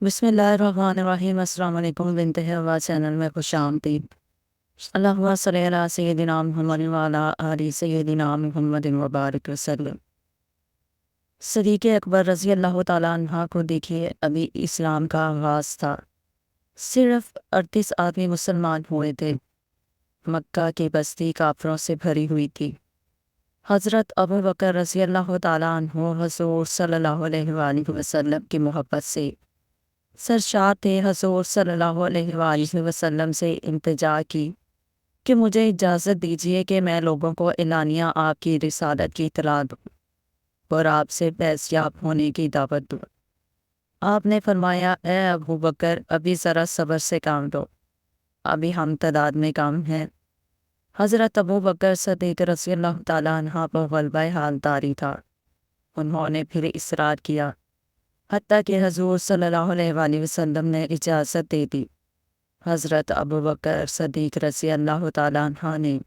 بسم اللہ الرحمن الرحیم۔ السلام علیکم، بنتے ہوا چینل میں خوش آمدید۔ اللہم صلی علی سیدنا محمد وعلی آل سیدنا محمد وبارک وسلم۔ صدیق اکبر رضی اللہ تعالیٰ عنہ کو دیکھیے، ابھی اسلام کا آغاز تھا، صرف 38 آدمی مسلمان ہوئے تھے، مکہ کی بستی کافروں سے بھری ہوئی تھی۔ حضرت ابو بکر رضی اللہ تعالیٰ عنہ حضور صلی اللہ علیہ وآلہ وسلم کی محبت سے سرشار تھے۔ حضور صلی اللہ علیہ وآلہ وسلم سے التجا کی کہ مجھے اجازت دیجیے کہ میں لوگوں کو اعلانیہ آپ کی رسالت کی اطلاع دوں اور آپ سے فیض یاب ہونے کی دعوت دوں۔ آپ نے فرمایا، اے ابو بکر، ابھی ذرا صبر سے کام دو، ابھی ہم تعداد میں کم ہیں۔ حضرت ابو بکر صدیق رضی اللہ تعالیٰ عنہ پر غلبہ حالداری تھا، انہوں نے پھر اصرار کیا، حتیٰ کہ حضور صلی اللہ علیہ وآلہ وسلم نے اجازت دے دی۔ حضرت ابو بکر صدیق رضی اللہ تعالیٰ عنہ نے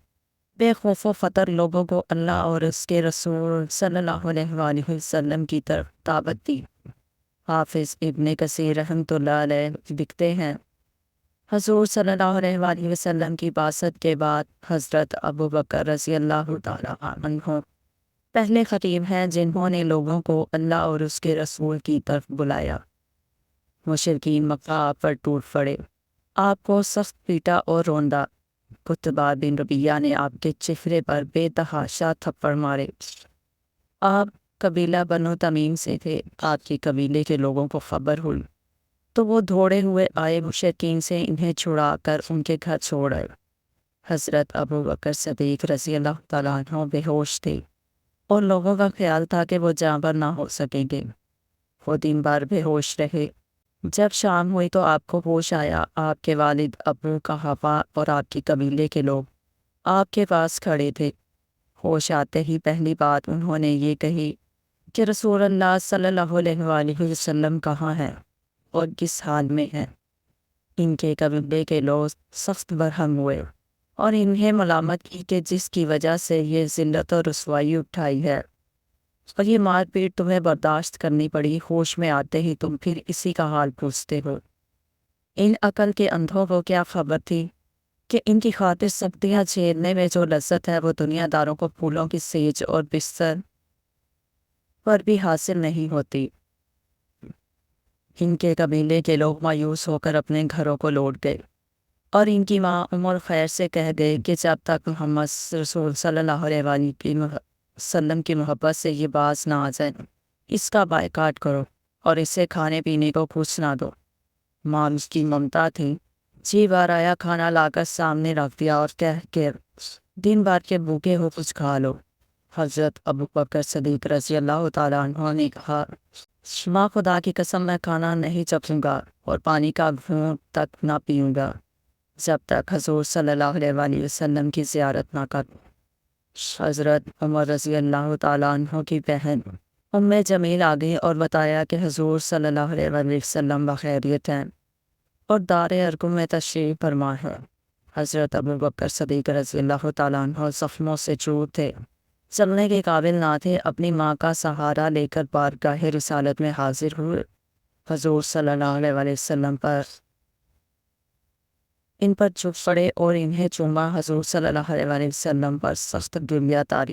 بے خوف و خطر لوگوں کو اللہ اور اس کے رسول صلی اللہ علیہ وآلہ وسلم کی طرف دعوت دی۔ حافظ ابن کثیر رحمۃ اللہ علیہ لکھتے ہیں، حضور صلی اللہ علیہ وآلہ وسلم کی بعثت کے بعد حضرت ابو بکر رضی اللہ تعالیٰ عنہ پہلے خطیب ہیں جنہوں نے لوگوں کو اللہ اور اس کے رسول کی طرف بلایا۔ مشرکین مکہ آپ پر ٹوٹ پڑے، آپ کو سخت پیٹا اور روندا۔ قطبہ بن ربیعہ نے آپ کے چہرے پر بے تحاشا تھپڑ مارے۔ آپ قبیلہ بنو تمیم سے تھے، آپ کے قبیلے کے لوگوں کو خبر ہوئی تو وہ دوڑے ہوئے آئے مشرکین سے انہیں چھڑا کر ان کے گھر چھوڑ آئے۔ حضرت ابو بکر صدیق رضی اللہ تعالیٰ عنہ بے ہوش تھے اور لوگوں کا خیال تھا کہ وہ جانبر نہ ہو سکیں گے۔ وہ دن بھر بے ہوش رہے۔ جب شام ہوئی تو آپ کو ہوش آیا۔ آپ کے والد ابو قحافہ اور آپ کے قبیلے کے لوگ آپ کے پاس کھڑے تھے۔ ہوش آتے ہی پہلی بات انہوں نے یہ کہی کہ رسول اللہ صلی اللہ علیہ وآلہ وسلم کہاں ہیں اور کس حال میں ہیں۔ ان کے قبیلے کے لوگ سخت برہم ہوئے اور انہیں ملامت کی کہ جس کی وجہ سے یہ ذلت اور رسوائی اٹھائی ہے اور یہ مار پیٹ تمہیں برداشت کرنی پڑی، ہوش میں آتے ہی تم پھر اسی کا حال پوچھتے ہو۔ ان عقل کے اندھوں کو کیا خبر تھی کہ ان کی خاطر سختیاں جھیلنے میں جو لذت ہے وہ دنیا داروں کو پھولوں کی سیج اور بستر پر بھی حاصل نہیں ہوتی۔ ان کے قبیلے کے لوگ مایوس ہو کر اپنے گھروں کو لوٹ گئے اور ان کی ماں ام الخیر سے کہہ گئے کہ جب تک محمد رسول صلی اللہ علیہ وسلم کی محبت سے یہ باز نہ آ جائے، اس کا بائیکاٹ کرو اور اسے کھانے پینے کو کچھ نہ دو۔ ماں اس کی ممتا تھی، جی بار آیا کھانا لا کر سامنے رکھ دیا اور کہہ کہ دن بھر کے بھوکے ہو، کچھ کھا لو۔ حضرت ابو بکر صدیق رضی اللہ تعالیٰ عنہ نے کہا، ماں خدا کی قسم میں کھانا نہیں چکھوں گا اور پانی کا گھونٹ تک نہ پیوں گا جب تک حضور صلی اللہ علیہ وآلہ وسلم کی زیارت نہ کروں۔ حضرت عمر رضی اللہ تعالیٰ عنہ کی بہن ام جمیل آ گئی اور بتایا کہ حضور صلی اللہ علیہ وآلہ وسلم بخیریت ہیں اور دار ارقم میں تشریف فرما ہے۔ حضرت ابو بکر صدیق رضی اللہ تعالیٰ عنہ زخموں سے چور تھے، چلنے کے قابل نہ تھے، اپنی ماں کا سہارا لے کر بارگاہ رسالت میں حاضر ہوئے۔ حضور صلی اللہ علیہ وآلہ وسلم ان پر جھک پڑے اور انہیں چوما۔ حضور صلی اللہ علیہ وآلہ وسلم پر سخت گریہ تاری